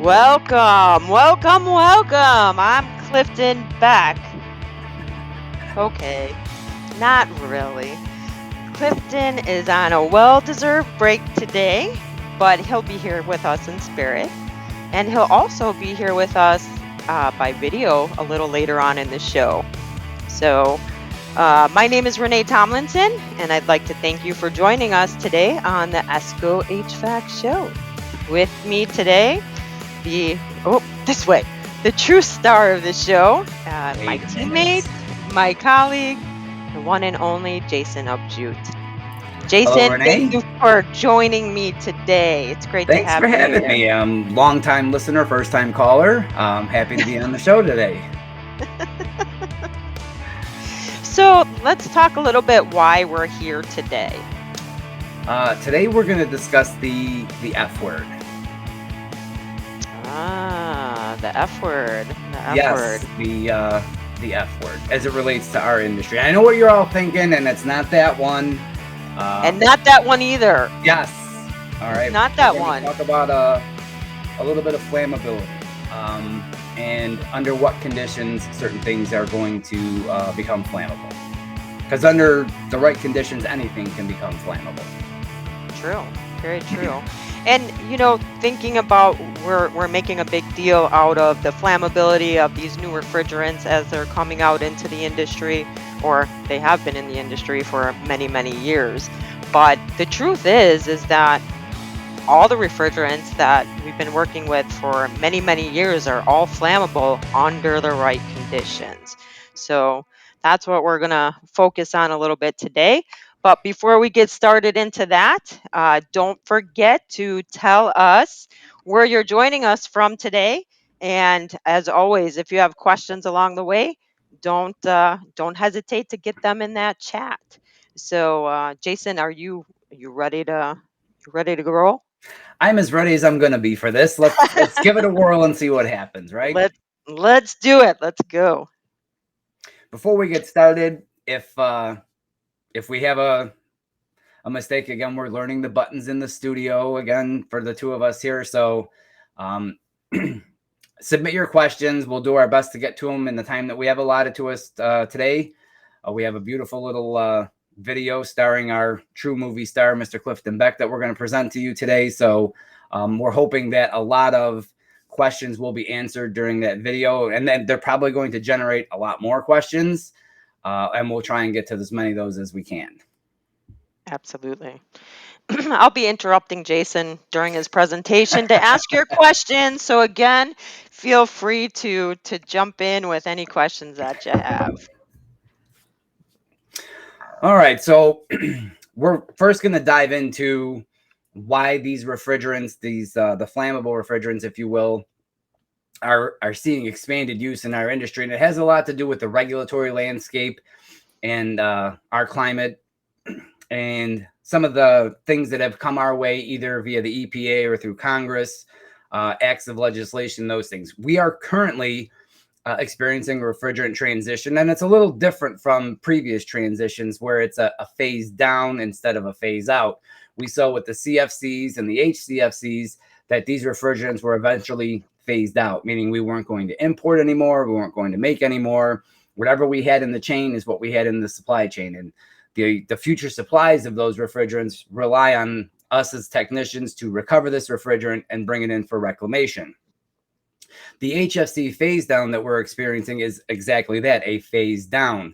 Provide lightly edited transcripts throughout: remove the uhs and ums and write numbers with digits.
Welcome, welcome, welcome. I'm Clifton Beck. Okay, not really. Clifton is on a well deserved break today, but he'll be here with us in spirit. And he'll also be here with us by video a little later on in the show. So, my name is Renee Tomlinson, and I'd like to thank you for joining us today on the ESCO HVAC show. With me today, this way, the true star of the show, my Wait a teammate, minute. my colleague, the one and only Jason Upjute. Hello, Jason, thank Renee. you for joining me today. It's great to Thanks have for you having here. me. Long-time listener, first-time caller. Happy to be on the show today. So let's talk a little bit why we're here today. Today we're going to discuss the F word. The F word. The F Yes, word. the F word as it relates to our industry. I know what you're all thinking, and it's not that one. And not that one either. Yes. All right. Not that We're one. gonna talk about a little bit of flammability, and under what conditions certain things are going to become flammable. Because under the right conditions, anything can become flammable. True. Very true. And thinking about we're making a big deal out of the flammability of these new refrigerants as they're coming out into the industry, or they have been in the industry for many, many years. But the truth is that all the refrigerants that we've been working with for many, many years are all flammable under the right conditions. So that's what we're going to focus on a little bit today. But before we get started into that, don't forget to tell us where you're joining us from today. And as always, if you have questions along the way, don't hesitate to get them in that chat. So, Jason, are you ready to roll? I'm as ready as I'm going to be for this. Let's give it a whirl and see what happens, right? Let let's do it. Let's go. Before we get started, if we have a mistake again, we're learning the buttons in the studio again for the two of us here. So um, submit your questions. We'll do our best to get to them in the time that we have allotted to us today. We have a beautiful little video starring our true movie star, Mr. Clifton Beck, that we're going to present to you today. So we're hoping that a lot of questions will be answered during that video, and then they're probably going to generate a lot more questions, and we'll try and get to as many of those as we can. Absolutely. I'll be interrupting Jason during his presentation to ask your questions. So again, feel free to jump in with any questions that you have. All right, so we're first going to dive into why these refrigerants, the flammable refrigerants, if you will, are seeing expanded use in our industry, and it has a lot to do with the regulatory landscape and our climate and some of the things that have come our way either via the EPA or through Congress, acts of legislation, those things. We are currently experiencing a refrigerant transition, and it's a little different from previous transitions where it's a phase down instead of a phase out. We saw with the CFCs and the HCFCs that these refrigerants were eventually phased out, meaning we weren't going to import anymore, we weren't going to make anymore. Whatever we had in the chain is what we had in the supply chain, and the future supplies of those refrigerants rely on us as technicians to recover this refrigerant and bring it in for reclamation. The HFC phase down that we're experiencing is exactly that, a phase down.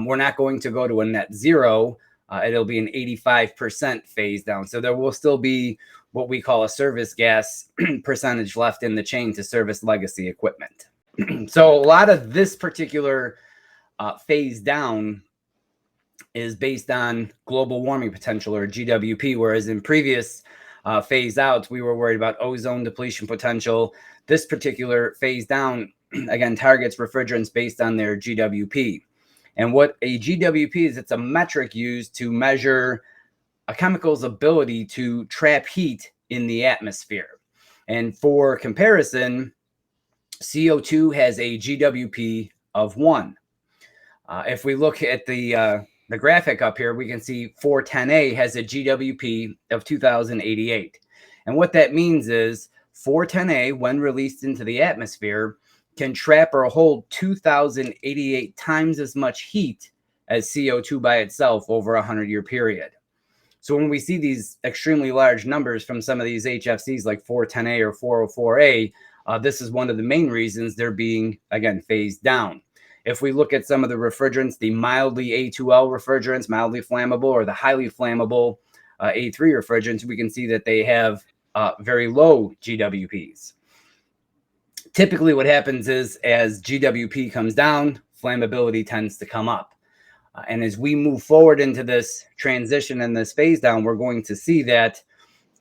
We're not going to go to a net zero. It'll be an 85% phase down. So there will still be what we call a service gas percentage left in the chain to service legacy equipment. So a lot of this particular phase down is based on global warming potential, or GWP, whereas in previous phase outs, we were worried about ozone depletion potential. This particular phase down, again, targets refrigerants based on their GWP. And what a GWP is, it's a metric used to measure a chemical's ability to trap heat in the atmosphere. And for comparison, CO2 has a GWP of 1. If we look at the graphic up here, we can see 410A has a GWP of 2088. And what that means is 410A, when released into the atmosphere, can trap or hold 2,088 times as much heat as CO2 by itself over a 100-year period. So when we see these extremely large numbers from some of these HFCs like 410A or 404A, this is one of the main reasons they're being, again, phased down. If we look at some of the refrigerants, the mildly A2L refrigerants, mildly flammable, or the highly flammable A3 refrigerants, we can see that they have very low GWPs. Typically what happens is as GWP comes down, flammability tends to come up. And as we move forward into this transition and this phase down, we're going to see that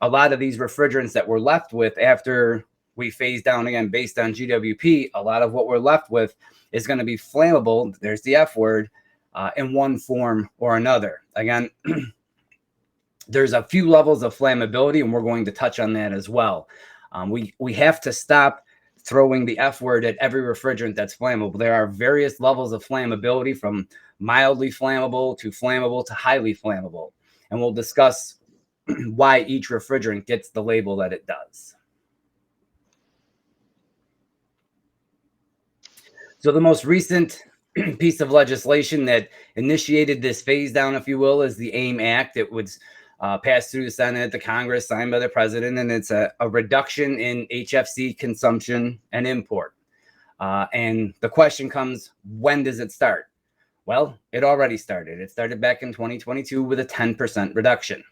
a lot of these refrigerants that we're left with after we phase down again based on GWP, a lot of what we're left with is going to be flammable, there's the F word, in one form or another. Again, there's a few levels of flammability, and we're going to touch on that as well. We have to stop throwing the F word at every refrigerant that's flammable. There are various levels of flammability, from mildly flammable to highly flammable. And we'll discuss why each refrigerant gets the label that it does. So the most recent piece of legislation that initiated this phase down, if you will, is the AIM Act. It was passed through the Senate, the Congress, signed by the president, and it's a reduction in HFC consumption and import. And the question comes, when does it start? Well, it already started. It started back in 2022 with a 10% reduction.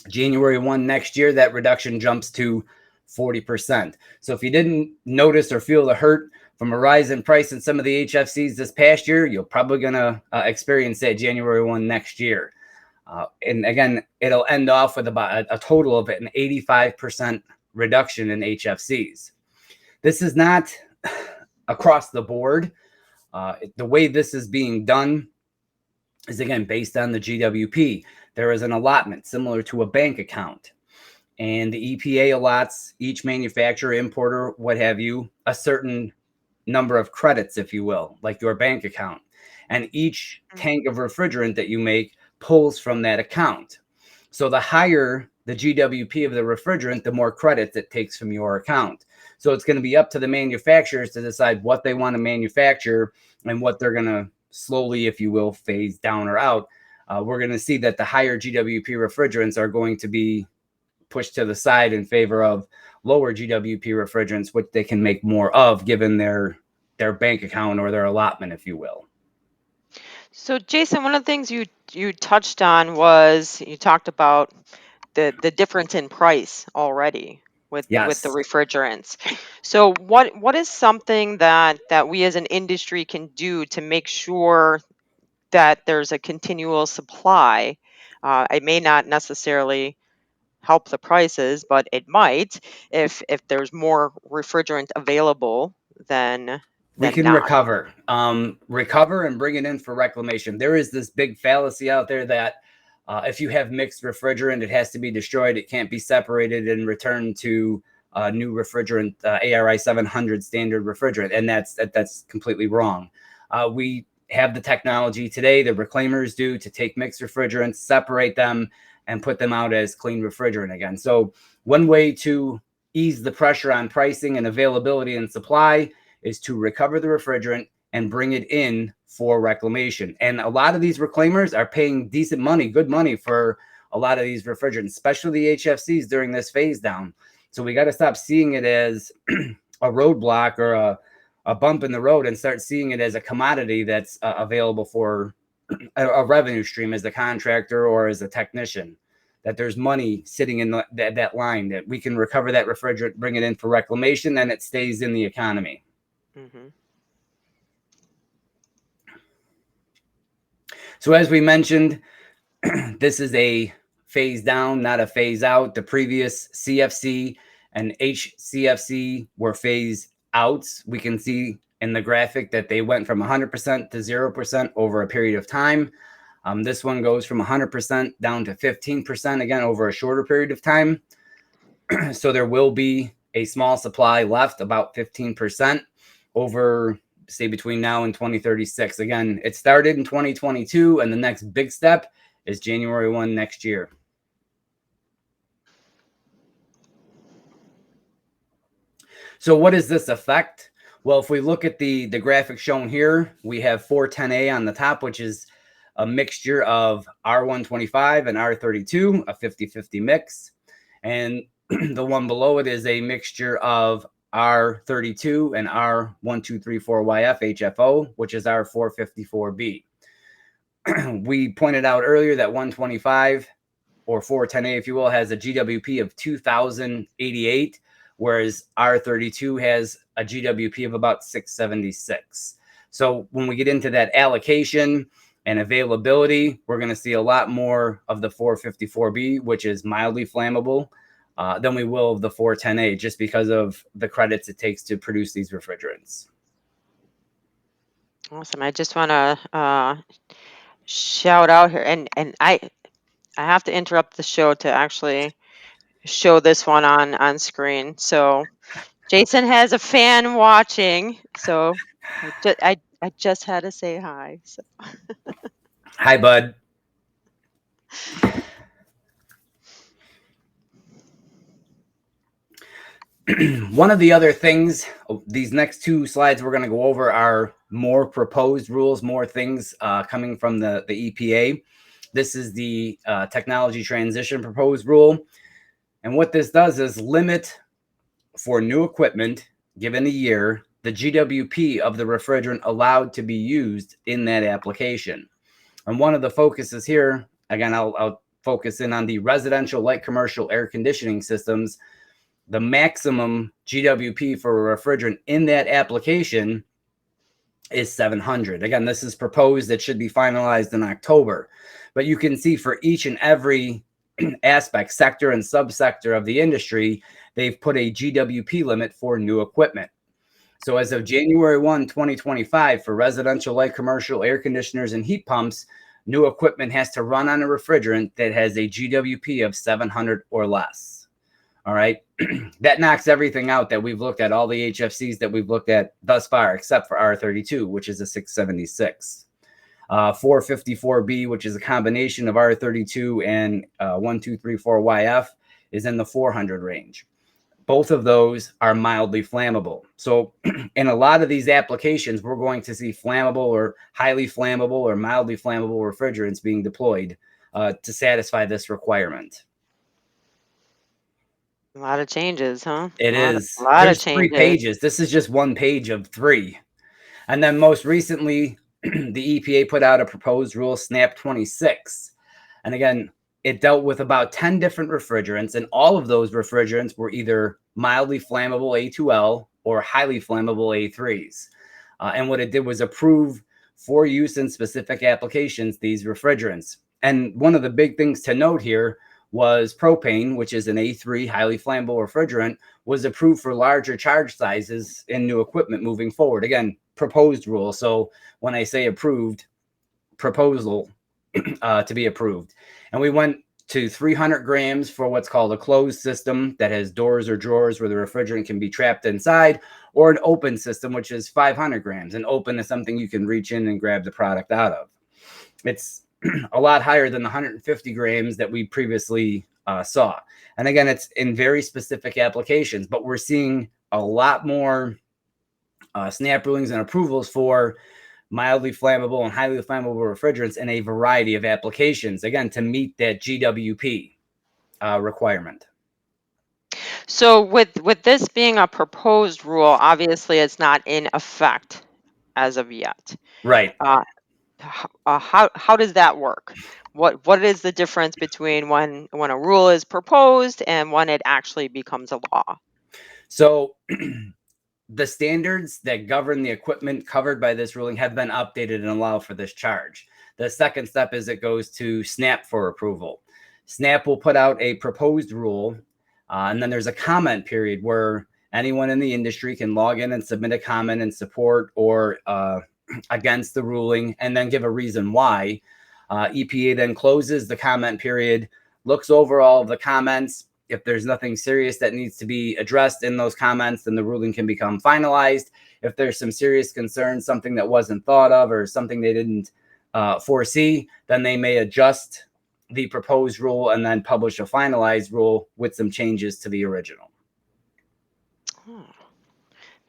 January 1 next year, that reduction jumps to 40%. So if you didn't notice or feel the hurt from a rise in price in some of the HFCs this past year, you're probably going to experience that January 1 next year. And again, it'll end off with about a total of an 85% reduction in HFCs. This is not across the board. The way this is being done is, again, based on the GWP. There is an allotment similar to a bank account. And the EPA allots each manufacturer, importer, what have you, a certain number of credits, if you will, like your bank account. And each tank of refrigerant that you make pulls from that account. So the higher the GWP of the refrigerant, the more credits it takes from your account. So it's going to be up to the manufacturers to decide what they want to manufacture and what they're going to slowly, if you will, phase down or out. We're going to see that the higher GWP refrigerants are going to be pushed to the side in favor of lower GWP refrigerants, which they can make more of given their bank account or their allotment, if you will. So, Jason, one of the things you touched on was you talked about the difference in price already with the Yes. refrigerants. So, what is something that we as an industry can do to make sure that there's a continual supply? It may not necessarily help the prices, but it might if there's more refrigerant available than We can not. recover and bring it in for reclamation. There is this big fallacy out there that if you have mixed refrigerant, it has to be destroyed. It can't be separated and returned to new refrigerant, ARI 700 standard refrigerant. And that's completely wrong. We have the technology today, the reclaimers do, to take mixed refrigerants, separate them, and put them out as clean refrigerant again. So one way to ease the pressure on pricing and availability and supply is to recover the refrigerant and bring it in for reclamation. And a lot of these reclaimers are paying decent money, good money for a lot of these refrigerants, especially the HFCs during this phase down. So we got to stop seeing it as a roadblock or a bump in the road and start seeing it as a commodity that's available for a revenue stream as the contractor or as a technician, that there's money sitting in that line, that we can recover that refrigerant, bring it in for reclamation, and it stays in the economy. Mm-hmm. So as we mentioned, this is a phase down, not a phase out. The previous CFC and HCFC were phase outs. We can see in the graphic that they went from 100% to 0% over a period of time. This one goes from 100% down to 15%, again, over a shorter period of time. So there will be a small supply left, about 15% over, say, between now and 2036. Again, it started in 2022, and the next big step is January 1 next year. So what does this affect? Well, if we look at the graphic shown here, we have 410A on the top, which is a mixture of R125 and R32, a 50-50 mix. And the one below it is a mixture of R32 and R1234YF HFO, which is our 454B. We pointed out earlier that 125 or 410A, if you will, has a GWP of 2088, whereas R32 has a GWP of about 676. So when we get into that allocation and availability, we're going to see a lot more of the 454B, which is mildly flammable, than we will of the 410A, just because of the credits it takes to produce these refrigerants. Awesome. I just want to shout out here, and I have to interrupt the show to actually show this one on screen. So Jason has a fan watching, so I just had to say hi. So. Hi, bud. One of the other things, these next two slides we're going to go over are more proposed rules, more things coming from the EPA. This is the technology transition proposed rule. And what this does is limit for new equipment, given a year, the GWP of the refrigerant allowed to be used in that application. And one of the focuses here, again, I'll focus in on the residential light commercial air conditioning systems. The maximum GWP for a refrigerant in that application is 700. Again, this is proposed. It should be finalized in October. But you can see for each and every aspect, sector and subsector of the industry, they've put a GWP limit for new equipment. So as of January 1, 2025, for residential light commercial air conditioners and heat pumps, new equipment has to run on a refrigerant that has a GWP of 700 or less. All right. That knocks everything out that we've looked at, all the HFCs that we've looked at thus far, except for R32, which is a 676. 454B, which is a combination of R32 and 1234YF, is in the 400 range. Both of those are mildly flammable. So in a lot of these applications, we're going to see flammable or highly flammable or mildly flammable refrigerants being deployed to satisfy this requirement. A lot of changes, huh? It A is. lot of There's 3 changes. pages. This is just one page of 3. And then most recently, the EPA put out a proposed rule, SNAP 26. And again, it dealt with about 10 different refrigerants, and all of those refrigerants were either mildly flammable A2L or highly flammable A3s. And what it did was approve for use in specific applications these refrigerants. And one of the big things to note here was propane, which is an A3 highly flammable refrigerant, was approved for larger charge sizes in new equipment moving forward. Again, proposed rule. So when I say approved, proposal to be approved. And we went to 300 grams for what's called a closed system that has doors or drawers where the refrigerant can be trapped inside, or an open system, which is 500 grams. And open is something you can reach in and grab the product out of. It's a lot higher than the 150 grams that we previously saw. And again, it's in very specific applications, but we're seeing a lot more SNAP rulings and approvals for mildly flammable and highly flammable refrigerants in a variety of applications, again, to meet that GWP requirement. So with this being a proposed rule, obviously it's not in effect as of yet. Right. How does that work? What is the difference between when a rule is proposed and when it actually becomes a law? So the standards that govern the equipment covered by this ruling have been updated and allow for this charge. The second step is it goes to SNAP for approval. SNAP will put out a proposed rule, and then there's a comment period where anyone in the industry can log in and submit a comment in support or against the ruling, and then give a reason why. EPA then closes the comment period, looks over all of the comments. If there's nothing serious that needs to be addressed in those comments, then the ruling can become finalized. If there's some serious concerns, something that wasn't thought of or something they didn't foresee, then they may adjust the proposed rule and then publish a finalized rule with some changes to the original.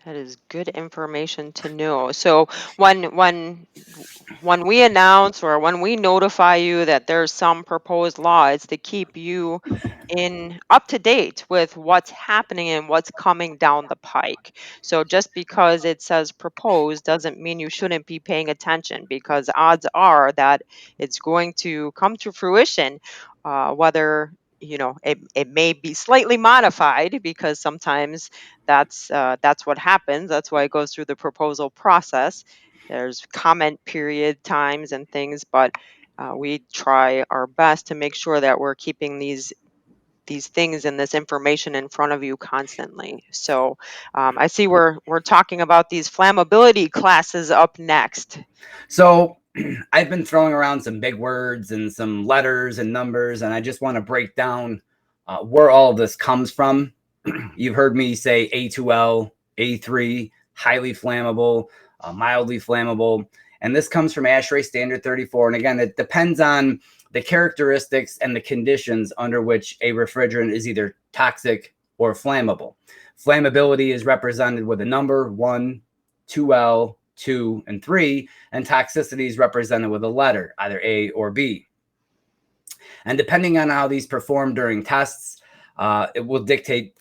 That is good information to know. So when we announce or when we notify you that there's some proposed law, it's to keep you in up to date with what's happening and what's coming down the pike. So just because it says proposed doesn't mean you shouldn't be paying attention, because odds are that it's going to come to fruition, whether it may be slightly modified, because sometimes that's what happens. That's why it goes through the proposal process. There's comment period times and things, but we try our best to make sure that we're keeping these things and this information in front of you constantly. So I see we're talking about these flammability classes up next. So I've been throwing around some big words and some letters and numbers, and I just want to break down where all of this comes from. You've heard me say A2L, A3, highly flammable, mildly flammable, and this comes from ASHRAE Standard 34. And again, it depends on the characteristics and the conditions under which a refrigerant is either toxic or flammable. Flammability is represented with a number 1, 2L, 2, and 3, and toxicity is represented with a letter, either A or B. And depending on how these perform during tests, it will dictate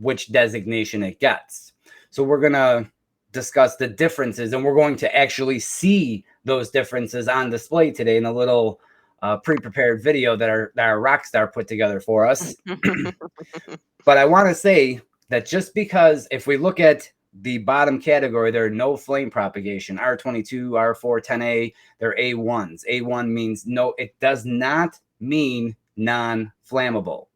which designation it gets. So we're going to discuss the differences, and we're going to actually see those differences on display today in a little pre-prepared video that our Rockstar put together for us. But I want to say that just because if we look at the bottom category, there are no flame propagation, R22, R4, 10A, they're A1s. A1 means no, it does not mean non-flammable.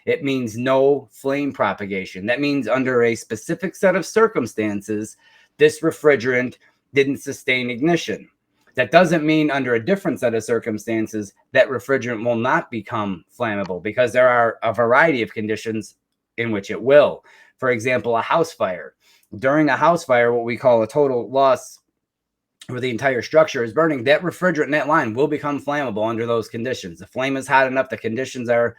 It means no flame propagation. That means under a specific set of circumstances, this refrigerant didn't sustain ignition. That doesn't mean under a different set of circumstances that refrigerant will not become flammable, because there are a variety of conditions in which it will. For example, a house fire. During a house fire, what we call a total loss where the entire structure is burning, that refrigerant in that line will become flammable under those conditions. The flame is hot enough, the conditions are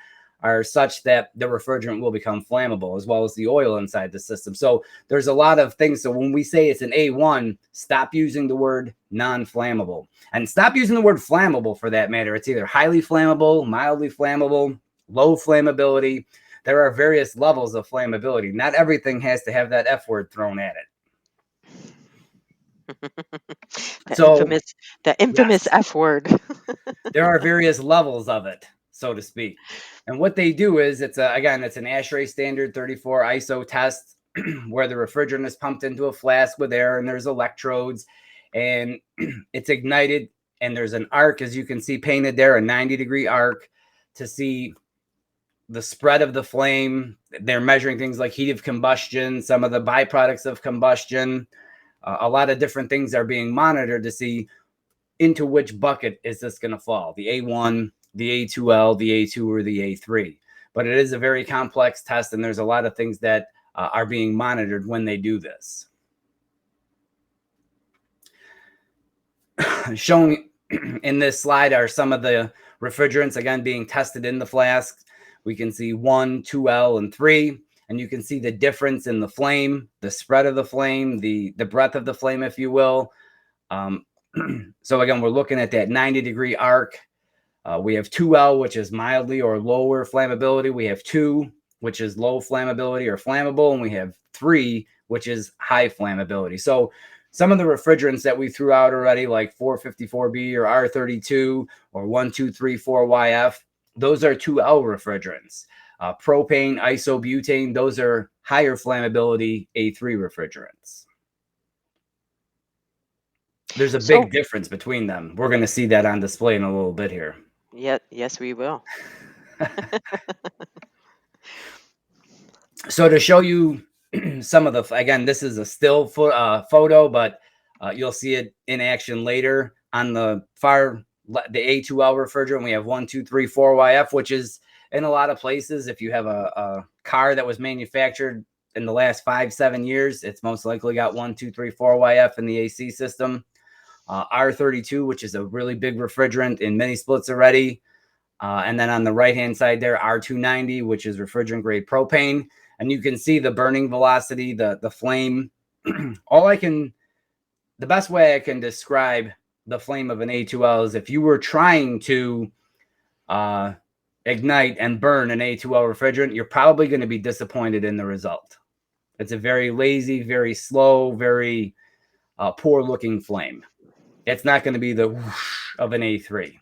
such that the refrigerant will become flammable, as well as the oil inside the system. So there's a lot of things. So when we say it's an A1, stop using the word non-flammable, and stop using the word flammable for that matter. It's either highly flammable, mildly flammable, low flammability. There are various levels of flammability. Not everything has to have that F word thrown at it. The infamous Yes, F word. there are various levels of it, so to speak. And what they do is it's an ASHRAE Standard 34 ISO test where the refrigerant is pumped into a flask with air, and there's electrodes, and it's ignited, and there's an arc, as you can see painted there, a 90-degree arc to see the spread of the flame. They're measuring things like heat of combustion, some of the byproducts of combustion. A lot of different things are being monitored to see into which bucket is this going to fall, the A1, the A2L, the A2, or the A3. But it is a very complex test, and there's a lot of things that are being monitored when they do this. Shown in this slide are some of the refrigerants, again, being tested in the flasks. We can see 1, 2L, and 3, and you can see the difference in the flame, the spread of the flame, the breadth of the flame, if you will. So again, we're looking at that 90-degree arc. We have 2L, which is mildly or lower flammability. We have 2, which is low flammability or flammable. And we have 3, which is high flammability. So some of the refrigerants that we threw out already, like 454B or R32 or 1234YF, those are 2L refrigerants. Propane, isobutane, those are higher flammability A3 refrigerants. There's a big difference between them. We're going to see that on display in a little bit here. Yes, we will. So to show you some of the, again, this is a still photo, but you'll see it in action later. On the far, the A2L refrigerant, we have 1234YF, which is in a lot of places. If you have a car that was manufactured in the last 5-7 years, it's most likely got 1234YF in the AC system. R32, which is a really big refrigerant in many splits already. And then on the right-hand side there, R290, which is refrigerant grade propane. And you can see the burning velocity, the flame the best way I can describe the flame of an A2L is if you were trying to ignite and burn an A2L refrigerant, you're probably going to be disappointed in the result. It's a very lazy, very slow, very poor looking flame. It's not going to be the whoosh of an A3.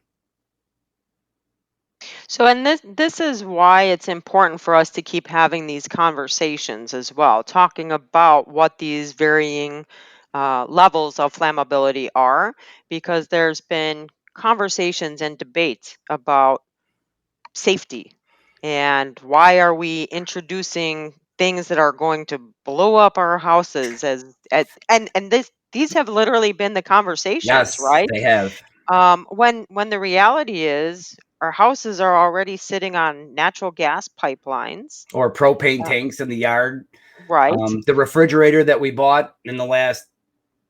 So, and this is why it's important for us to keep having these conversations as well, talking about what these varying levels of flammability are, because there's been conversations and debates about safety and why are we introducing things that are going to blow up our houses and these have literally been the conversations, Yes, right? they have. When the reality is our houses are already sitting on natural gas pipelines. Or propane uh, tanks in the yard. right. The refrigerator that we bought in the last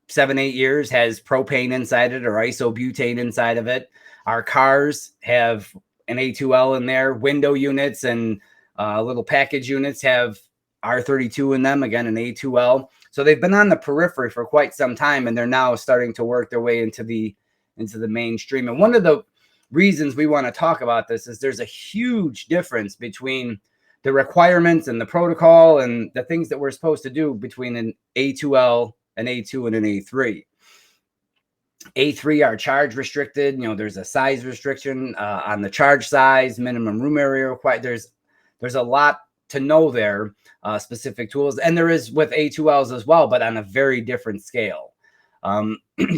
7-8 years has propane inside it or isobutane inside of it. Our cars have an A2L in there. Window units and little package units have R32 in them, again, an A2L. So they've been on the periphery for quite some time, and they're now starting to work their way into the mainstream. And one of the reasons we want to talk about this is there's a huge difference between the requirements and the protocol and the things that we're supposed to do between an A2L, an A2, and an A3. A3 are charge restricted. There's a size restriction on the charge size, minimum room area required. There's a lot to know there, specific tools, and there is with A2Ls as well, but on a very different scale.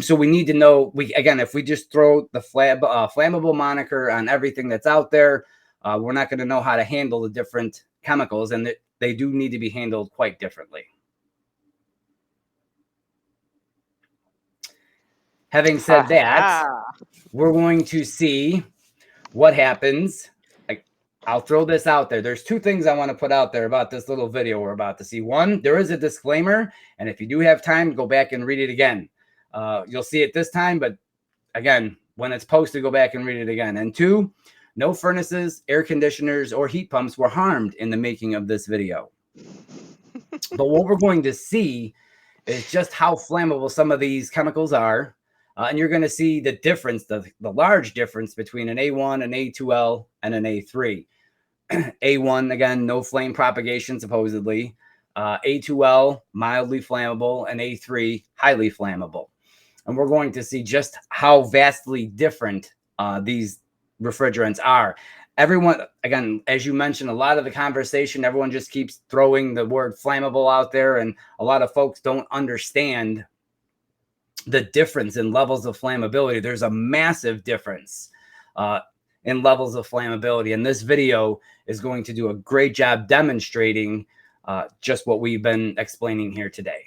So we need to know. If we just throw the flammable moniker on everything that's out there, we're not going to know how to handle the different chemicals, and they do need to be handled quite differently. Having said that, we're going to see what happens. I'll throw this out there. There's two things I want to put out there about this little video we're about to see. One, there is a disclaimer, and if you do have time, go back and read it again. You'll see it this time, but again, when it's posted, go back and read it again. And two, no furnaces, air conditioners, or heat pumps were harmed in the making of this video. But what we're going to see is just how flammable some of these chemicals are. And you're going to see the difference, the large difference between an A1, an A2L, and an A3. A1, again, no flame propagation, supposedly. A2L, mildly flammable, and A3, highly flammable. And we're going to see just how vastly different these refrigerants are. Everyone, again, as you mentioned, a lot of the conversation, everyone just keeps throwing the word flammable out there, and a lot of folks don't understand the difference in levels of flammability. There's a massive difference in levels of flammability, and this video is going to do a great job demonstrating just what we've been explaining here today.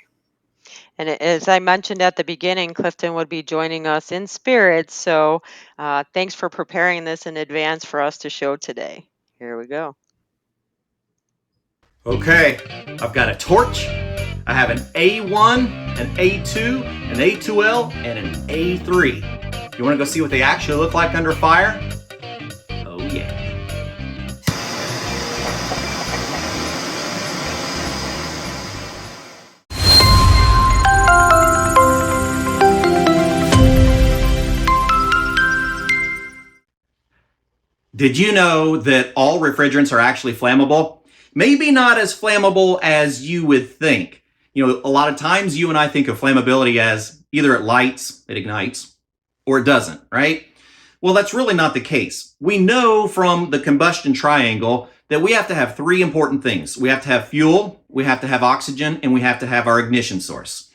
And as I mentioned at the beginning, Clifton would be joining us in spirit. So thanks for preparing this in advance for us to show today. Here we go. Okay, I've got a torch. I have an A1, an A2, an A2L, and an A3. You want to go see what they actually look like under fire? Oh yeah. Did you know that all refrigerants are actually flammable? Maybe not as flammable as you would think. A lot of times you and I think of flammability as either it lights, it ignites, or it doesn't, right? Well, that's really not the case. We know from the combustion triangle that we have to have three important things. We have to have fuel, we have to have oxygen, and we have to have our ignition source.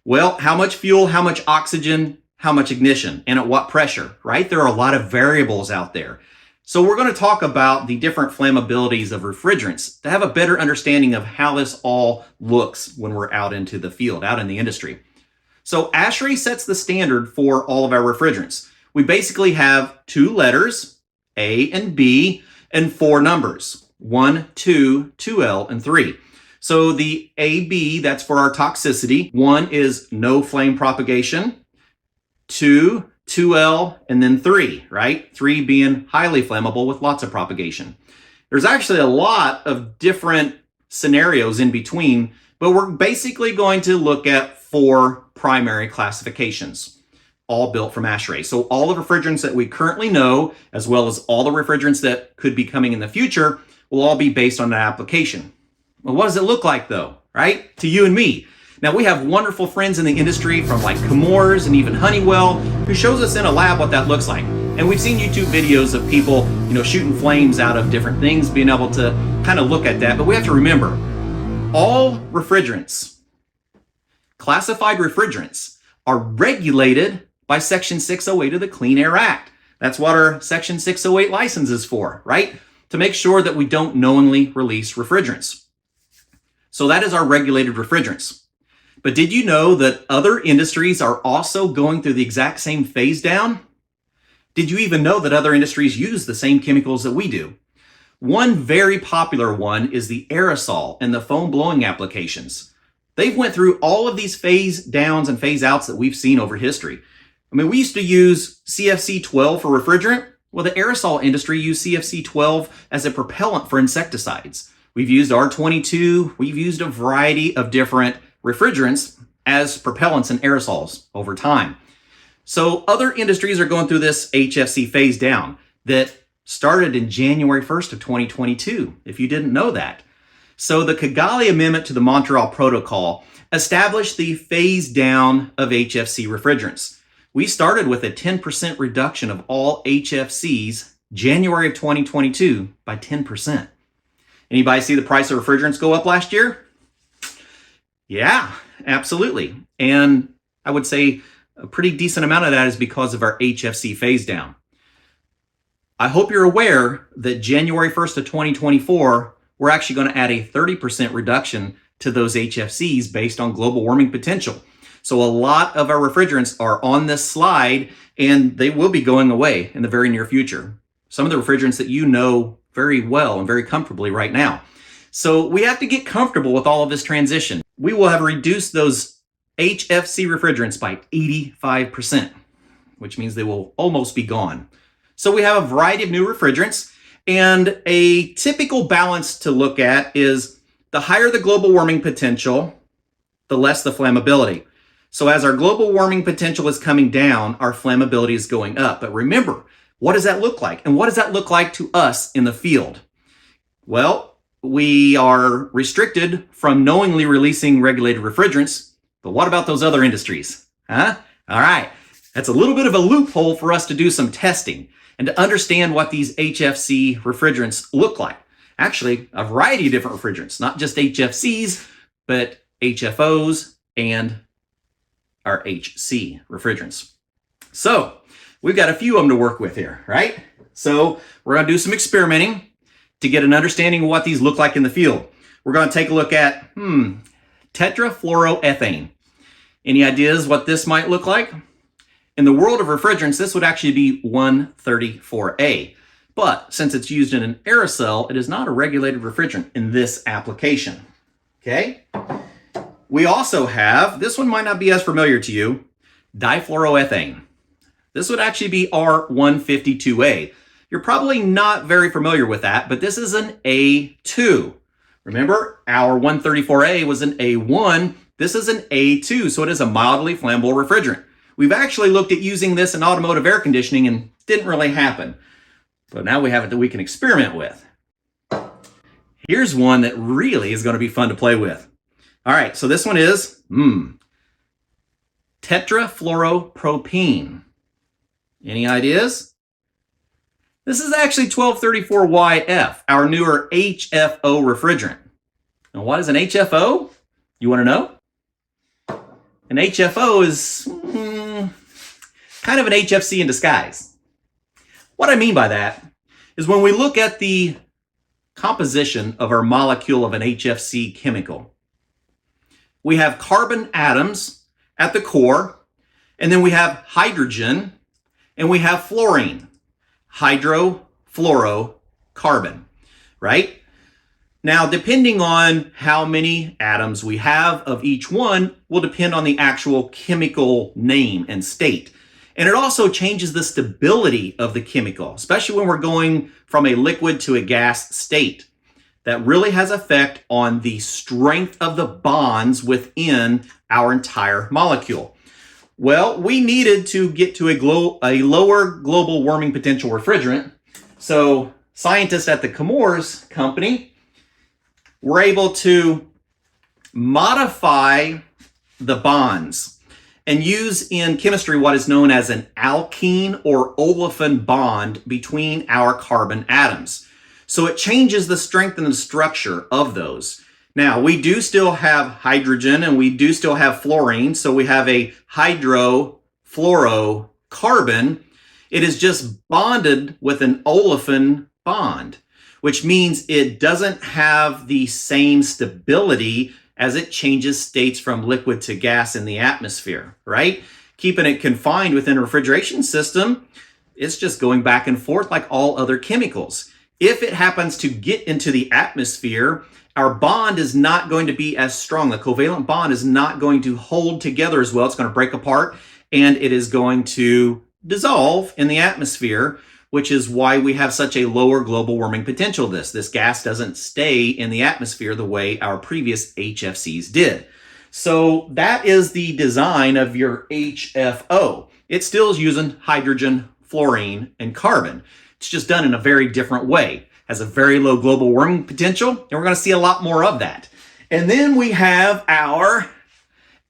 Well, how much fuel, how much oxygen, how much ignition, and at what pressure, right? There are a lot of variables out there. So we're going to talk about the different flammabilities of refrigerants to have a better understanding of how this all looks when we're out into the field, out in the industry. So ASHRAE sets the standard for all of our refrigerants. We basically have two letters, A and B, and four numbers, 1, 2, 2L, and 3. So the AB, that's for our toxicity. 1 is no flame propagation. 2, 2L, and then 3, right? 3 being highly flammable with lots of propagation. There's actually a lot of different scenarios in between But we're basically going to look at 4 primary classifications, all built from ASHRAE. So all the refrigerants that we currently know, as well as all the refrigerants that could be coming in the future, will all be based on that application. Well, what does it look like though, right? To you and me. Now we have wonderful friends in the industry from like Chemours and even Honeywell who shows us in a lab what that looks like. And we've seen YouTube videos of people, shooting flames out of different things, being able to kind of look at that. But we have to remember, all refrigerants, classified refrigerants, are regulated by Section 608 of the Clean Air Act. That's what our Section 608 license is for, right? To make sure that we don't knowingly release refrigerants. So that is our regulated refrigerants. But did you know that other industries are also going through the exact same phase down? Did you even know that other industries use the same chemicals that we do? One very popular one is the aerosol and the foam blowing applications. They've went through all of these phase downs and phase outs that we've seen over history. I mean, we used to use CFC-12 for refrigerant. Well, the aerosol industry used CFC-12 as a propellant for insecticides. We've used R-22. We've used a variety of different refrigerants as propellants and aerosols over time. So other industries are going through this HFC phase down that started in January 1st of 2022, if you didn't know that. So the Kigali Amendment to the Montreal Protocol established the phase down of HFC refrigerants. We started with a 10% reduction of all HFCs January of 2022 by 10%. Anybody see the price of refrigerants go up last year? Yeah, absolutely. And I would say a pretty decent amount of that is because of our HFC phase down. I hope you're aware that January 1st of 2024, we're actually going to add a 30% reduction to those HFCs based on global warming potential. So a lot of our refrigerants are on this slide and they will be going away in the very near future. Some of the refrigerants that you know very well and very comfortably right now. So we have to get comfortable with all of this transition. We will have reduced those HFC refrigerants by 85%, which means they will almost be gone. So we have a variety of new refrigerants, and a typical balance to look at is the higher the global warming potential, the less the flammability. So as our global warming potential is coming down, our flammability is going up. But remember, what does that look like? And what does that look like to us in the field? Well, we are restricted from knowingly releasing regulated refrigerants, but what about those other industries? Huh? All right, that's a little bit of a loophole for us to do some testing and to understand what these HFC refrigerants look like. Actually, a variety of different refrigerants, not just HFCs, but HFOs and our HC refrigerants. So we've got a few of them to work with here, right? So we're going to do some experimenting to get an understanding of what these look like in the field. We're going to take a look at tetrafluoroethane. Any ideas what this might look like? In the world of refrigerants, this would actually be 134A. But since it's used in an aerosol, it is not a regulated refrigerant in this application. Okay? We also have, this one might not be as familiar to you, difluoroethane. This would actually be R152A. You're probably not very familiar with that, but this is an A2. Remember, our 134A was an A1. This is an A2, so it is a mildly flammable refrigerant. We've actually looked at using this in automotive air conditioning and didn't really happen. But now we have it that we can experiment with. Here's one that really is going to be fun to play with. All right, so this one is tetrafluoropropene. Any ideas? This is actually 1234YF, our newer HFO refrigerant. Now, what is an HFO? You want to know? An HFO is kind of an HFC in disguise. What I mean by that is when we look at the composition of our molecule of an HFC chemical, we have carbon atoms at the core, and then we have hydrogen, and we have fluorine, hydrofluorocarbon, right? Now, depending on how many atoms we have of each one will depend on the actual chemical name and state. And it also changes the stability of the chemical, especially when we're going from a liquid to a gas state. that really has effect on the strength of the bonds within our entire molecule. Well, we needed to get to a lower global warming potential refrigerant. So scientists at the Chemours company were able to modify the bonds and use in chemistry what is known as an alkene or olefin bond between our carbon atoms. So it changes the strength and the structure of those. Now, we do still have hydrogen and we do still have fluorine, so we have a hydrofluorocarbon. It is just bonded with an olefin bond, which means it doesn't have the same stability as it changes states from liquid to gas in the atmosphere, right? Keeping it confined within a refrigeration system, it's just going back and forth like all other chemicals. If it happens to get into the atmosphere, our bond is not going to be as strong. The covalent bond is not going to hold together as well. It's going to break apart and it is going to dissolve in the atmosphere, which is why we have such a lower global warming potential. This gas doesn't stay in the atmosphere the way our previous HFCs did. So that is the design of your HFO. It still is using hydrogen, fluorine, and carbon. It's just done in a very different way. Has a very low global warming potential, and we're going to see a lot more of that. And then we have our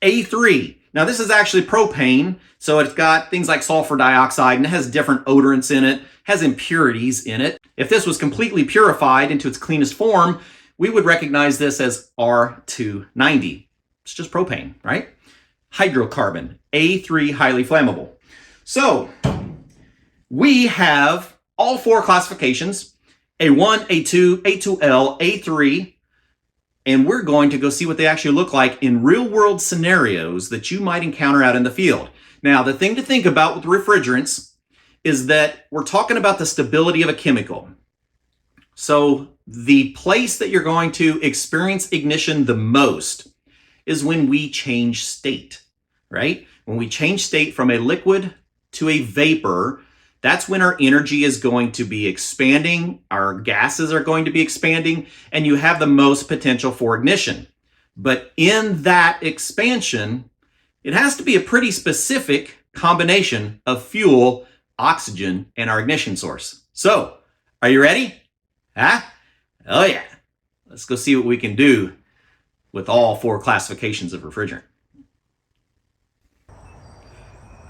A3. Now this is actually propane, so it's got things like sulfur dioxide and it has different odorants in it, has impurities in it. If this was completely purified into its cleanest form, we would recognize this as R290. It's just propane, right? Hydrocarbon, A3, highly flammable. So we have all four classifications, A1, A2, A2L, A3, and we're going to go see what they actually look like in real-world scenarios that you might encounter out in the field. Now, the thing to think about with refrigerants is that we're talking about the stability of a chemical. So the place that you're going to experience ignition the most is when we change state, right? When we change state from a liquid to a vapor, that's when our energy is going to be expanding, our gases are going to be expanding, and you have the most potential for ignition. But in that expansion, it has to be a pretty specific combination of fuel, oxygen, and our ignition source. So, are you ready? Huh? Oh yeah. Let's go see what we can do with all four classifications of refrigerant.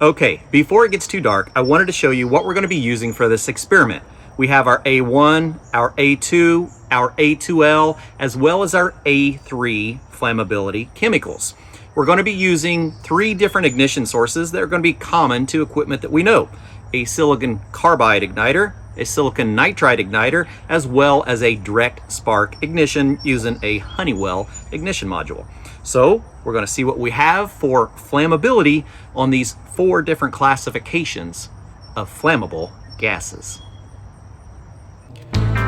Okay, before it gets too dark, I wanted to show you what we're going to be using for this experiment. We have our A1, our A2, our A2L, as well as our A3 flammability chemicals. We're going to be using 3 different ignition sources that are going to be common to equipment that we know. A silicon carbide igniter, a silicon nitride igniter, as well as a direct spark ignition using a Honeywell ignition module. So we're going to see what we have for flammability on these 4 different classifications of flammable gases.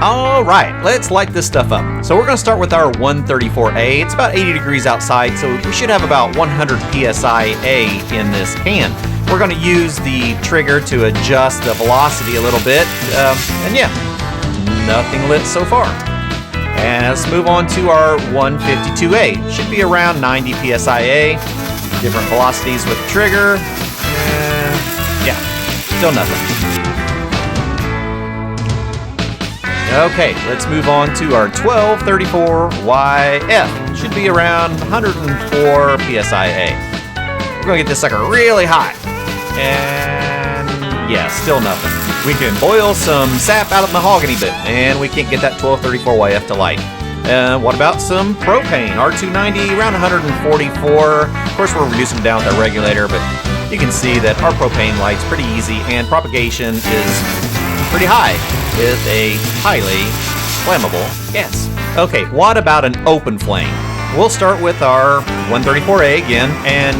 All right, let's light this stuff up. So we're going to start with our 134A. It's about 80 degrees outside, so we should have about 100 psi A in this can. We're going to use the trigger to adjust the velocity a little bit, and yeah, nothing lit so far. And let's move on to our 152A. Should be around 90 psi A. Different velocities with the trigger. Yeah, still nothing. Okay, let's move on to our 1234YF. Should be around 104 psi A. We're gonna get this sucker really hot. And yeah, still nothing. We can boil some sap out of the mahogany bit, and we can't get that 1234YF to light. What about some propane? R290, around 144. Of course, we're reducing down with our regulator, but you can see that our propane lights pretty easy, and propagation is pretty high with a highly flammable gas. Okay, what about an open flame? We'll start with our 134A again, and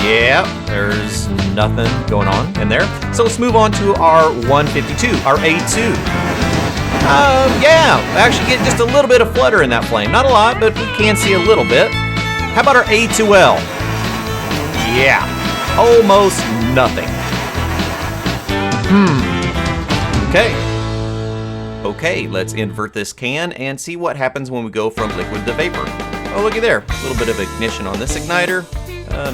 yeah, there's nothing going on in there. So let's move on to our 152, our A2. Yeah, actually get just a little bit of flutter in that flame. Not a lot, but we can see a little bit. How about our A2L? Yeah, almost nothing. Okay. Okay, let's invert this can and see what happens when we go from liquid to vapor. Oh, looky there, a little bit of ignition on this igniter,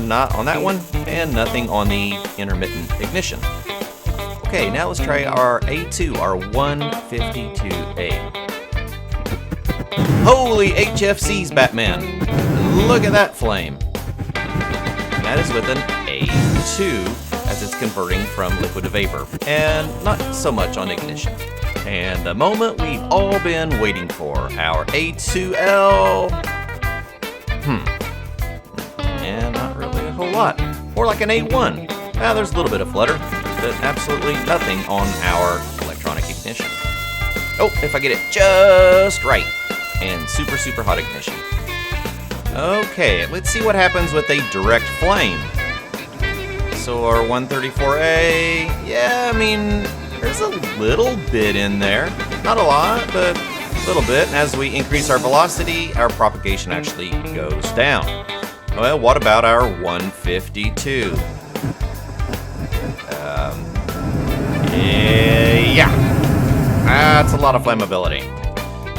not on that one, and nothing on the intermittent ignition. Okay, now let's try our A2, our 152A. Holy HFCs, Batman! Look at that flame. And that is with an A2 as it's converting from liquid to vapor, and not so much on ignition. And the moment we've all been waiting for, our A2L. And not really a whole lot. More like an A1. There's a little bit of flutter, but absolutely nothing on our electronic ignition. Oh, if I get it just right. And super, super hot ignition. Okay, let's see what happens with a direct flame. So our 134A, yeah, I mean, there's a little bit in there. Not a lot, but a little bit. And as we increase our velocity, our propagation actually goes down. Well, what about our 152? Yeah, that's a lot of flammability.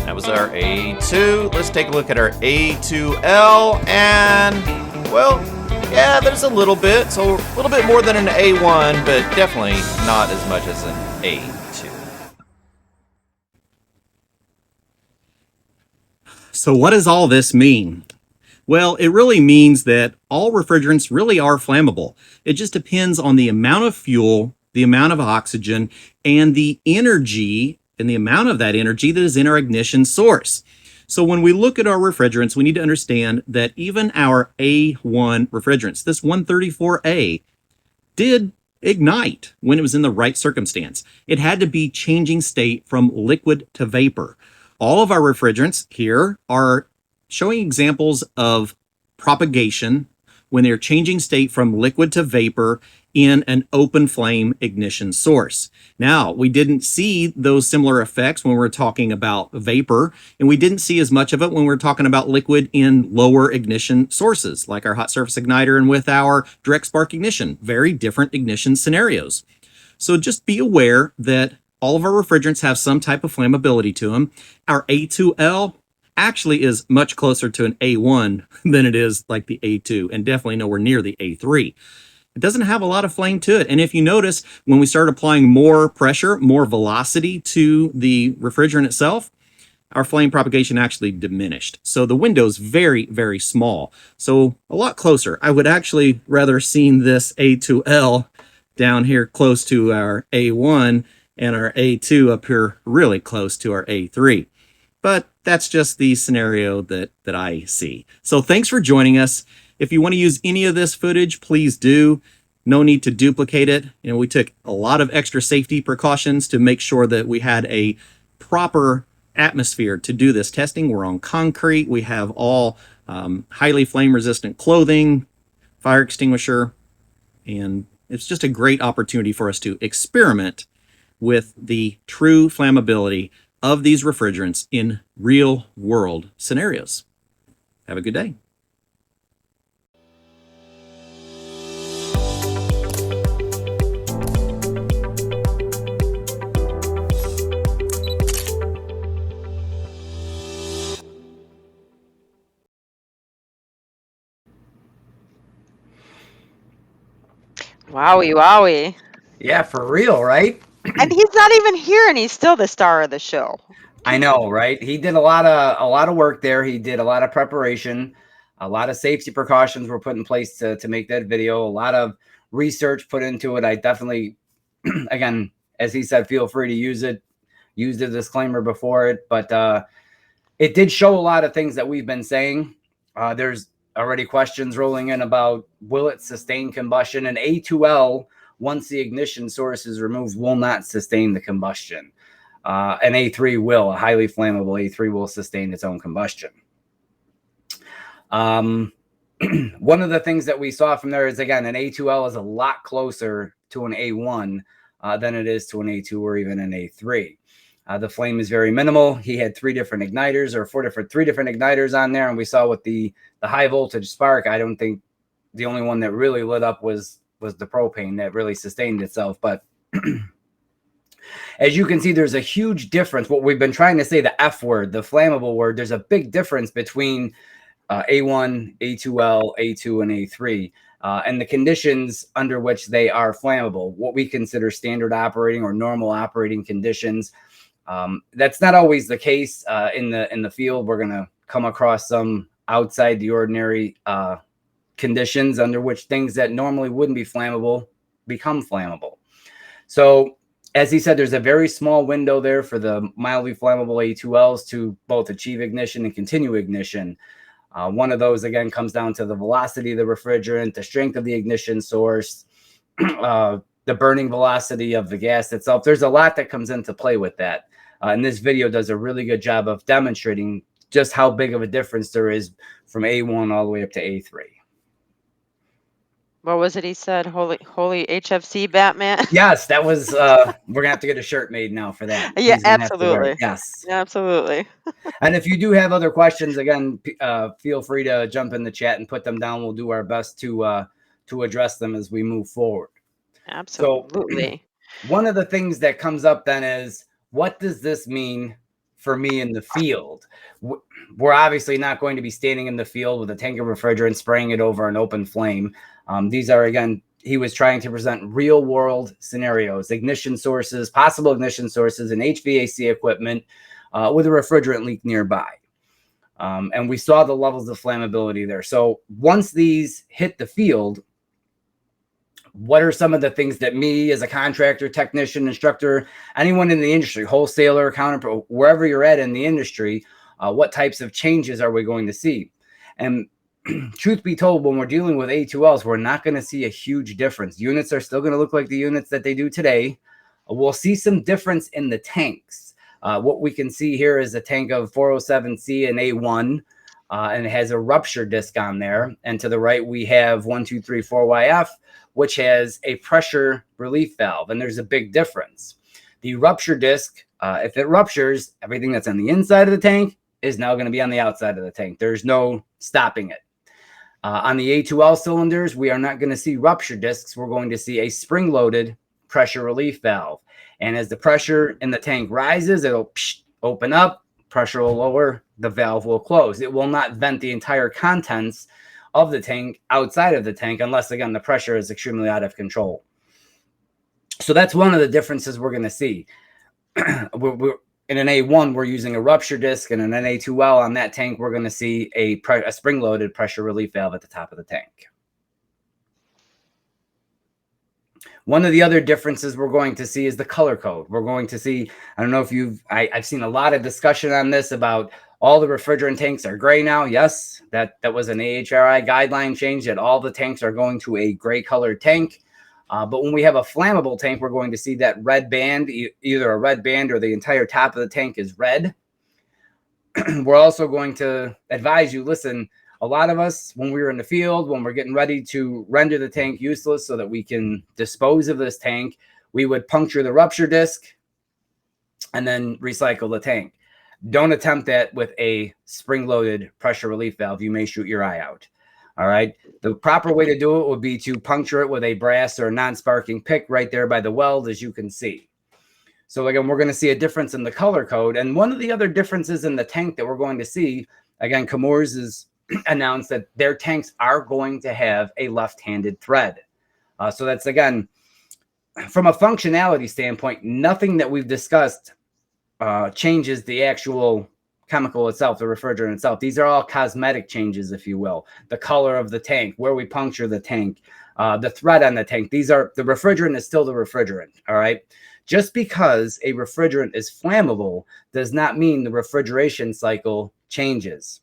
That was our A2. Let's take a look at our A2L, and, well, yeah, there's a little bit. So a little bit more than an A1, but definitely not as much as an A2. So what does all this mean? Well, it really means that all refrigerants really are flammable. It just depends on the amount of fuel, the amount of oxygen, and the energy, and the amount of that energy that is in our ignition source. So when we look at our refrigerants, we need to understand that even our A1 refrigerants, this 134A, did ignite when it was in the right circumstance. It had to be changing state from liquid to vapor. All of our refrigerants here are showing examples of propagation when they're changing state from liquid to vapor in an open flame ignition source. Now, we didn't see those similar effects when we're talking about vapor, and we didn't see as much of it when we're talking about liquid in lower ignition sources, like our hot surface igniter and with our direct spark ignition. Very different ignition scenarios. So just be aware that all of our refrigerants have some type of flammability to them. Our A2L actually is much closer to an A1 than it is like the A2, and definitely nowhere near the A3. It doesn't have a lot of flame to it. And if you notice, when we start applying more pressure, more velocity to the refrigerant itself, our flame propagation actually diminished. So the window's very, very small. So a lot closer. I would actually rather seen this A2L down here close to our A1 and our A2 up here really close to our A3. But that's just the scenario that I see. So thanks for joining us. If you want to use any of this footage, please do. No need to duplicate it. You know, we took a lot of extra safety precautions to make sure that we had a proper atmosphere to do this testing. We're on concrete. We have all highly flame resistant clothing, fire extinguisher, and it's just a great opportunity for us to experiment with the true flammability of these refrigerants in real world scenarios. Have a good day. Wowie, wowie. Yeah, for real, right? And he's not even here, and he's still the star of the show. I know, right? He did a lot of work there. He did a lot of preparation. A lot of safety precautions were put in place to make that video. A lot of research put into it. I definitely, again, as he said, feel free to use it. Use the disclaimer before it, but it did show a lot of things that we've been saying. There's already questions rolling in about will it sustain combustion, and A2L, once the ignition source is removed, will not sustain the combustion. An A3 will, a highly flammable A3 will sustain its own combustion. One of the things that we saw from there is, again, an A2L is a lot closer to an A1 than it is to an A2 or even an A3. The flame is very minimal. He had three different igniters on there, and we saw with the high voltage spark, I don't think the only one that really lit up was the propane that really sustained itself. But As you can see, there's a huge difference. What we've been trying to say, the F word, the flammable word, there's a big difference between A1, A2L, A2, and A3, and the conditions under which they are flammable, what we consider standard operating or normal operating conditions. That's not always the case in the field. We're going to come across some outside the ordinary conditions under which things that normally wouldn't be flammable become flammable. So as he said, there's a very small window there for the mildly flammable A2Ls to both achieve ignition and continue ignition. One of those, again, comes down to the velocity of the refrigerant, the strength of the ignition source, the burning velocity of the gas itself. There's a lot that comes into play with that. And this video does a really good job of demonstrating just how big of a difference there is from A1 all the way up to A3. What was it he said? Holy HFC Batman? Yes, that was, we're going to have to get a shirt made now for that. Yeah, He's gonna have to wear it. absolutely. Yes. Absolutely. And if you do have other questions, again, feel free to jump in the chat and put them down. We'll do our best to address them as we move forward. Absolutely. So one of the things that comes up then is, what does this mean for me in the field? We're obviously not going to be standing in the field with a tank of refrigerant, spraying it over an open flame. These are, again, he was trying to present real world scenarios, ignition sources, possible ignition sources, and HVAC equipment with a refrigerant leak nearby. And we saw the levels of flammability there. So once these hit the field, what are some of the things that me as a contractor, technician, instructor, anyone in the industry, wholesaler, counter, wherever you're at in the industry, what types of changes are we going to see? And truth be told, when we're dealing with A2Ls, we're not going to see a huge difference. Units are still going to look like the units that they do today. We'll see some difference in the tanks. What we can see here is a tank of 407C and A1, and it has a rupture disc on there. And to the right, we have 1234YF, which has a pressure relief valve. And there's a big difference. The rupture disc, if it ruptures, everything that's on the inside of the tank is now going to be on the outside of the tank. There's no stopping it. On the A2L cylinders, we are not going to see rupture discs. We're going to see a spring-loaded pressure relief valve. And as the pressure in the tank rises, it'll open up, pressure will lower, the valve will close. It will not vent the entire contents of the tank outside of the tank unless, again, the pressure is extremely out of control. So that's one of the differences we're going to see. In an A1, we're using a rupture disc, and in an A2L on that tank, we're going to see a spring-loaded pressure relief valve at the top of the tank. One of the other differences we're going to see is the color code. We're going to see, I don't know if I've seen a lot of discussion on this about all the refrigerant tanks are gray now. Yes, that was an AHRI guideline change that all the tanks are going to a gray colored tank. But when we have a flammable tank, we're going to see that red band, either a red band or the entire top of the tank is red. We're also going to advise you, listen, a lot of us, when we're in the field, when we're getting ready to render the tank useless so that we can dispose of this tank, we would puncture the rupture disc and then recycle the tank. Don't attempt that with a spring-loaded pressure relief valve. You may shoot your eye out. All right. The proper way to do it would be to puncture it with a brass or non-sparking pick right there by the weld, as you can see. So again, we're going to see a difference in the color code. And one of the other differences in the tank that we're going to see, again, Chemours has announced that their tanks are going to have a left-handed thread. So that's, again, from a functionality standpoint, nothing that we've discussed changes the actual chemical itself, the refrigerant itself. These are all cosmetic changes, if you will. The color of the tank, where we puncture the tank, the thread on the tank. The refrigerant is still the refrigerant, all right? Just because a refrigerant is flammable does not mean the refrigeration cycle changes.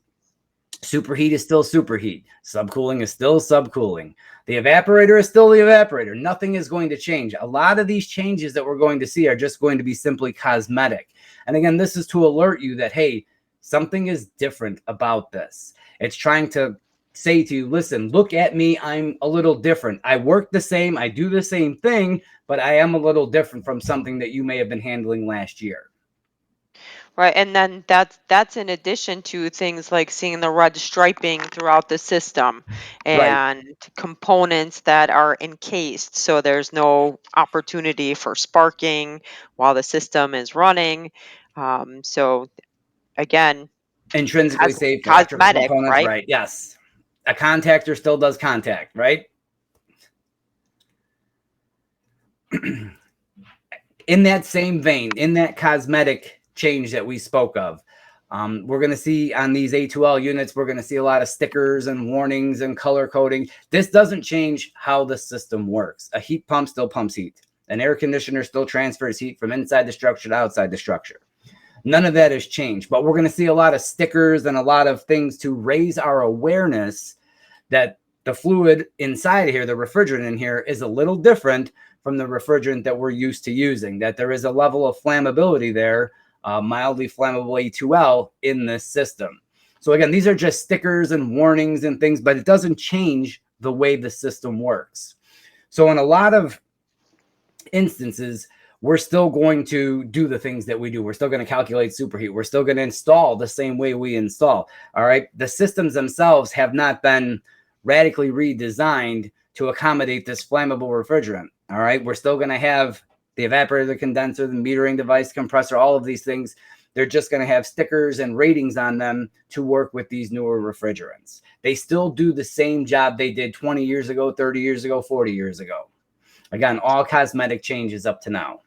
Superheat is still superheat. Subcooling is still subcooling. The evaporator is still the evaporator. Nothing is going to change. A lot of these changes that we're going to see are just going to be simply cosmetic. And again, this is to alert you that, hey, something is different about this. It's trying to say to you, listen, look at me. I'm a little different. I work the same. I do the same thing, but I am a little different from something that you may have been handling last year. Right, and then that's in addition to things like seeing the red striping throughout the system Right. and components that are encased, so there's no opportunity for sparking while the system is running. So again, Intrinsically safe electrical cosmetic, components, right? right? Yes. A contactor still does contact, right? In that same vein, in that cosmetic change that we spoke of, we're going to see on these A2L units, we're going to see a lot of stickers and warnings and color coding. This doesn't change how the system works. A heat pump still pumps heat. An air conditioner still transfers heat from inside the structure to outside the structure. None of that has changed, but we're going to see a lot of stickers and a lot of things to raise our awareness that the fluid inside here, the refrigerant in here, is a little different from the refrigerant that we're used to using, that there is a level of flammability there, mildly flammable A2L in this system. So again, these are just stickers and warnings and things, but it doesn't change the way the system works. So in a lot of instances, we're still going to do the things that we do. We're still going to calculate superheat. We're still going to install the same way we install. All right. The systems themselves have not been radically redesigned to accommodate this flammable refrigerant. All right. We're still going to have the evaporator, the condenser, the metering device, compressor, all of these things. They're just going to have stickers and ratings on them to work with these newer refrigerants. They still do the same job they did 20 years ago, 30 years ago, 40 years ago. Again, all cosmetic changes up to now.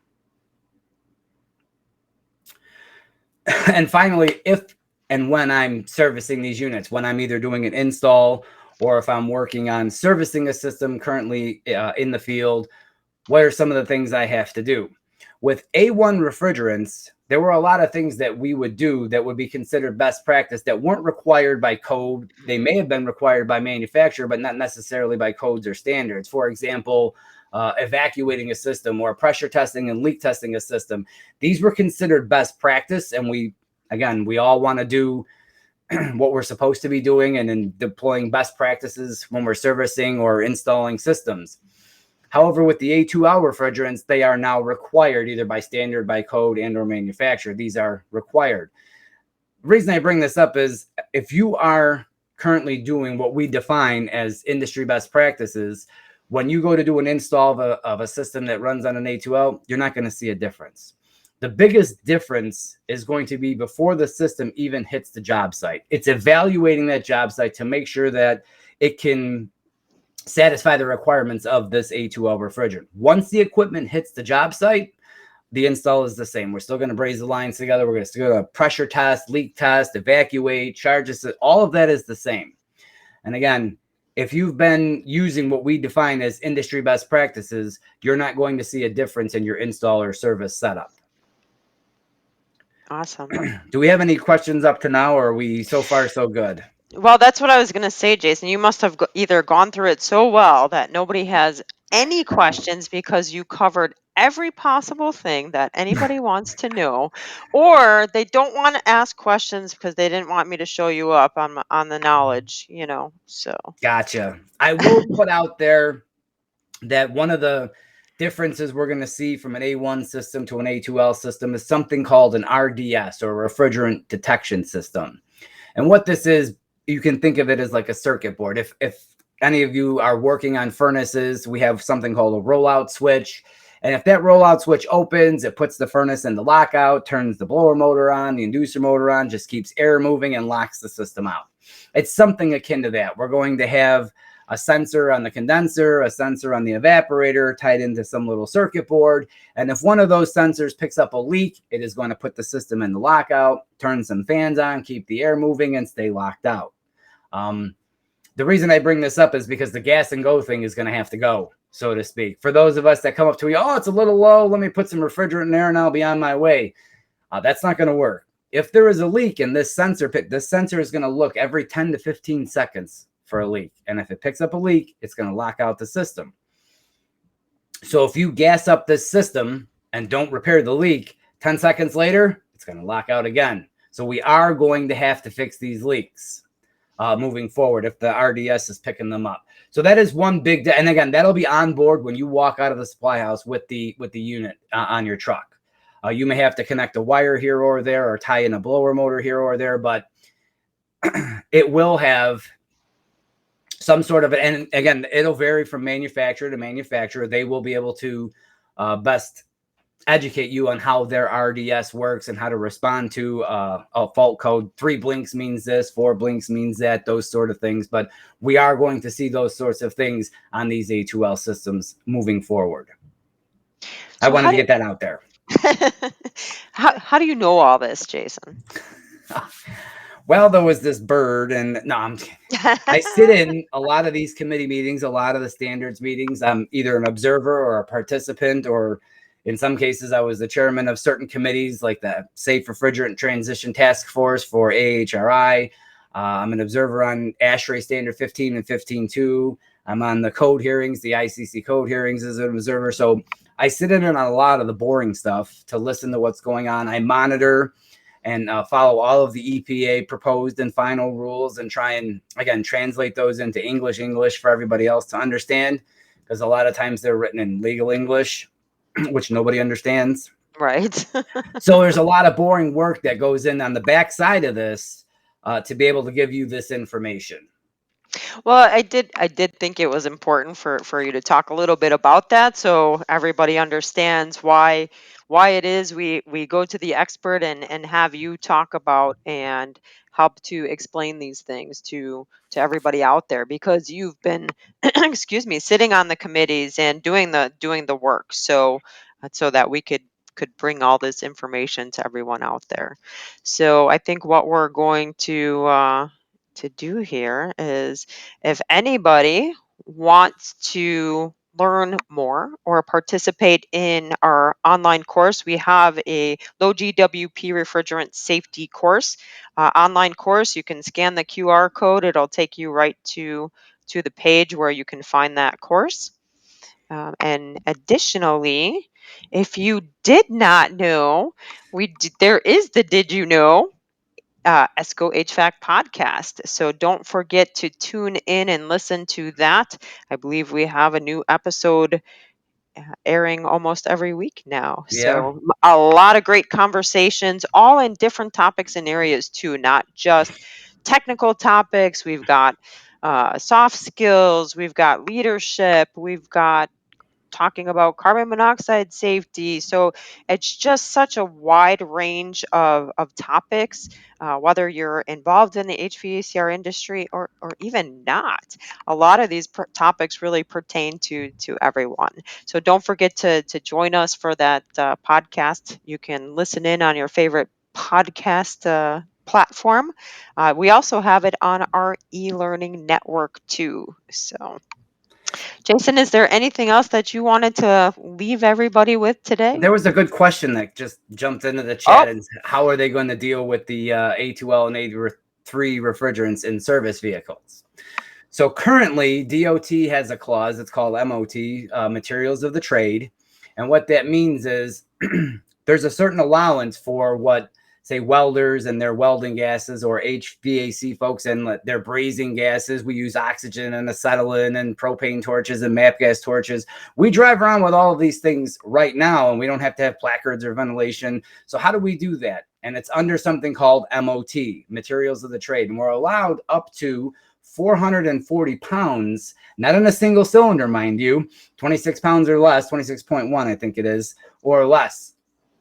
And finally, if and when I'm servicing these units, when I'm either doing an install or if I'm working on servicing a system currently in the field, what are some of the things I have to do? With A1 refrigerants, there were a lot of things that we would do that would be considered best practice that weren't required by code. They may have been required by manufacturer, but not necessarily by codes or standards. For example, evacuating a system or pressure testing and leak testing a system. These were considered best practice. And we all want to do what we're supposed to be doing and in deploying best practices when we're servicing or installing systems. However, with the A2L refrigerants, they are now required either by standard, by code, and or manufacturer. These are required. The reason I bring this up is if you are currently doing what we define as industry best practices, when you go to do an install of a system that runs on an A2L, you're not going to see a difference. The biggest difference is going to be before the system even hits the job site. It's evaluating that job site to make sure that it can satisfy the requirements of this A2L refrigerant. Once the equipment hits the job site, the install is the same. We're still going to braze the lines together. We're going to do a pressure test, leak test, evacuate, charges. All of that is the same. And again, if you've been using what we define as industry best practices, you're not going to see a difference in your install or service setup. Awesome. Do we have any questions up to now, or are we so far so good? Well, that's what I was going to say, Jason. You must have either gone through it so well that nobody has any questions because you covered every possible thing that anybody wants to know, or they don't want to ask questions because they didn't want me to show you up on the knowledge, so. Gotcha. I will put out there that one of the differences we're going to see from an A1 system to an A2L system is something called an RDS, or refrigerant detection system. And what this is, you can think of it as like a circuit board. If any of you are working on furnaces, we have something called a rollout switch. And if that rollout switch opens, it puts the furnace into lockout, turns the blower motor on, the inducer motor on, just keeps air moving and locks the system out. It's something akin to that. We're going to have a sensor on the condenser, a sensor on the evaporator tied into some little circuit board. And if one of those sensors picks up a leak, it is going to put the system in the lockout, turn some fans on, keep the air moving, and stay locked out. The reason I bring this up is because the gas and go thing is going to have to go, so to speak. For those of us that come up to me, oh, it's a little low, let me put some refrigerant in there and I'll be on my way. That's not going to work. If there is a leak in this sensor, this sensor is going to look every 10 to 15 seconds for a leak. And if it picks up a leak, it's going to lock out the system. So if you gas up this system and don't repair the leak, 10 seconds later, it's going to lock out again. So we are going to have to fix these leaks moving forward if the RDS is picking them up. So that is one big, and again, that'll be on board when you walk out of the supply house with the unit on your truck. You may have to connect a wire here or there or tie in a blower motor here or there, but it will have some sort of, and again, it'll vary from manufacturer to manufacturer. They will be able to best educate you on how their RDS works and how to respond to a fault code. 3 blinks means this, 4 blinks means that, those sort of things. But we are going to see those sorts of things on these A2L systems moving forward. I wanted to get that out there. How do you know all this, Jason? Well, there was this bird, and no, I'm kidding. I sit in a lot of these committee meetings, a lot of the standards meetings. I'm either an observer or a participant, or in some cases, I was the chairman of certain committees like the Safe Refrigerant Transition Task Force for AHRI. I'm an observer on ASHRAE Standard 15 and 15.2. I'm on the code hearings, the ICC code hearings as an observer. So I sit in on a lot of the boring stuff to listen to what's going on. I monitor and follow all of the EPA proposed and final rules and try and, again, translate those into English for everybody else to understand, because a lot of times they're written in legal English, which nobody understands. Right. So there's a lot of boring work that goes in on the backside of this to be able to give you this information. Well, I did think it was important for you to talk a little bit about that, so everybody understands why it is we go to the expert and have you talk about and help to explain these things to everybody out there, because you've been excuse me, sitting on the committees and doing the work, so that we could bring all this information to everyone out there. So I think what we're going to do here is, if anybody wants to learn more or participate in our online course, we have a low GWP refrigerant safety course, online course. You can scan the QR code. It'll take you right to the page where you can find that course. And additionally, if you did not know, there is the Did You Know ESCO HVAC podcast. So don't forget to tune in and listen to that. I believe we have a new episode airing almost every week now. Yeah. So a lot of great conversations, all in different topics and areas too, not just technical topics. We've got soft skills, we've got leadership, we've got talking about carbon monoxide safety. So it's just such a wide range of topics, whether you're involved in the HVACR industry or even not. A lot of these topics really pertain to everyone. So don't forget to join us for that podcast. You can listen in on your favorite podcast platform. We also have it on our e-learning network too. So Jason, is there anything else that you wanted to leave everybody with today? There was a good question that just jumped into the chat. And how are they going to deal with the A2L and A3 refrigerants in service vehicles? So currently, DOT has a clause. It's called MOT, Materials of the Trade. And what that means is there's a certain allowance for what, say, welders and their welding gases, or HVAC folks and their brazing gases. We use oxygen and acetylene and propane torches and MAP gas torches. We drive around with all of these things right now, and we don't have to have placards or ventilation. So how do we do that? And it's under something called MOT, Materials of the Trade. And we're allowed up to 440 pounds, not in a single cylinder, mind you, 26 pounds or less, 26.1, I think it is, or less,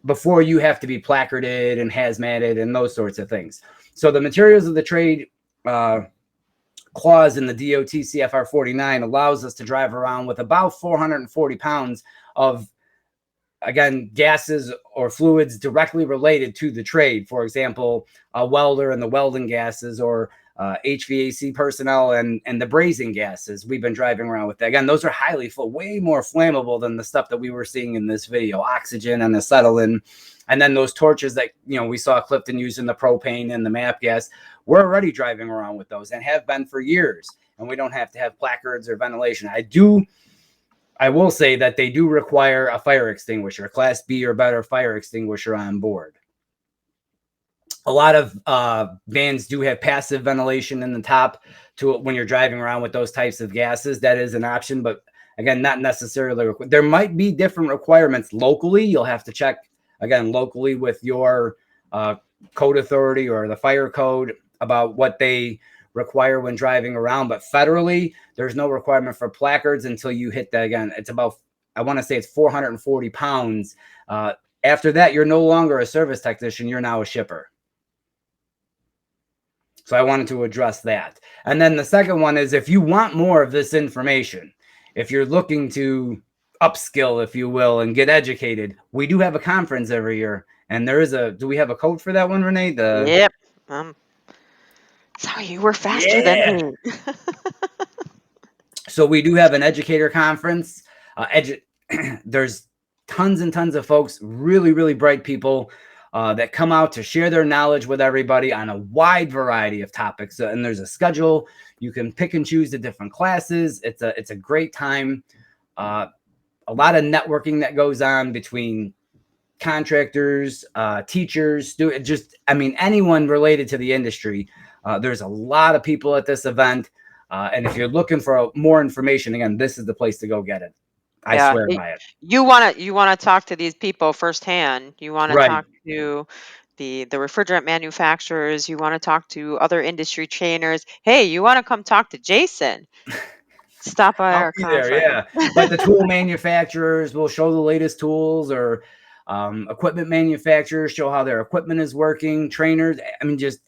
before you have to be placarded and hazmated and those sorts of things. So the Materials of the Trade clause in the DOT CFR 49 allows us to drive around with about 440 pounds of, again, gases or fluids directly related to the trade. For example, a welder and the welding gases, or HVAC personnel and the brazing gases we've been driving around with. Again, those are highly way more flammable than the stuff that we were seeing in this video, oxygen and acetylene. And then those torches that, we saw Clifton using, the propane and the MAP gas, we're already driving around with those and have been for years. And we don't have to have placards or ventilation. I will say that they do require a fire extinguisher, Class B or better fire extinguisher on board. A lot of vans do have passive ventilation in the top to when you're driving around with those types of gases. That is an option, but again, not necessarily. There might be different requirements locally. You'll have to check, again, locally with your code authority or the fire code about what they require when driving around. But federally, there's no requirement for placards until you hit that. Again, it's about, I want to say it's 440 pounds. After that, you're no longer a service technician. You're now a shipper. So I wanted to address that. And then the second one is, if you want more of this information, if you're looking to upskill, if you will, and get educated, we do have a conference every year. And there is do we have a code for that one, Renee? Yep. Sorry, you were faster than me. So we do have an educator conference. There's tons and tons of folks, really, really bright people that come out to share their knowledge with everybody on a wide variety of topics. And there's a schedule. You can pick and choose the different classes. It's a great time. A lot of networking that goes on between contractors, teachers, anyone related to the industry. There's a lot of people at this event. And if you're looking for more information, again, this is the place to go get it. I swear by it. You want to talk to these people firsthand. You want to talk to the refrigerant manufacturers. You want to talk to other industry trainers. Hey, you want to come talk to Jason? Stop by our conference. There, yeah. Like the tool manufacturers will show the latest tools, or equipment manufacturers show how their equipment is working. Trainers, just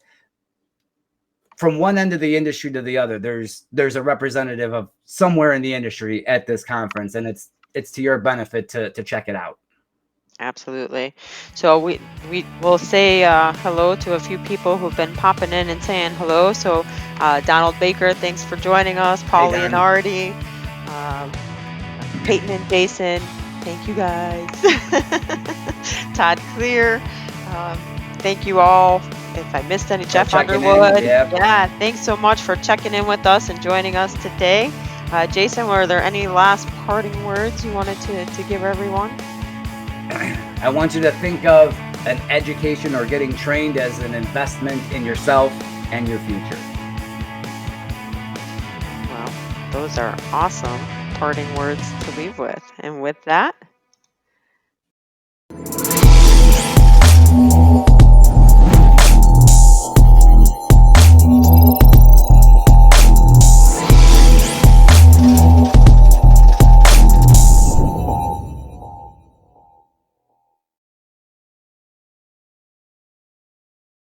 from one end of the industry to the other, there's a representative of somewhere in the industry at this conference, and it's to your benefit to check it out. Absolutely. So we will say hello to a few people who've been popping in and saying hello. So Donald Baker, thanks for joining us. Paul Leonardi, Peyton and Jason, thank you guys. Todd Clear, thank you all. If I missed any, Jeff Underwood. Yeah, thanks so much for checking in with us and joining us today. Jason, were there any last parting words you wanted to give everyone? I want you to think of an education or getting trained as an investment in yourself and your future. Well, those are awesome parting words to leave with. And with that,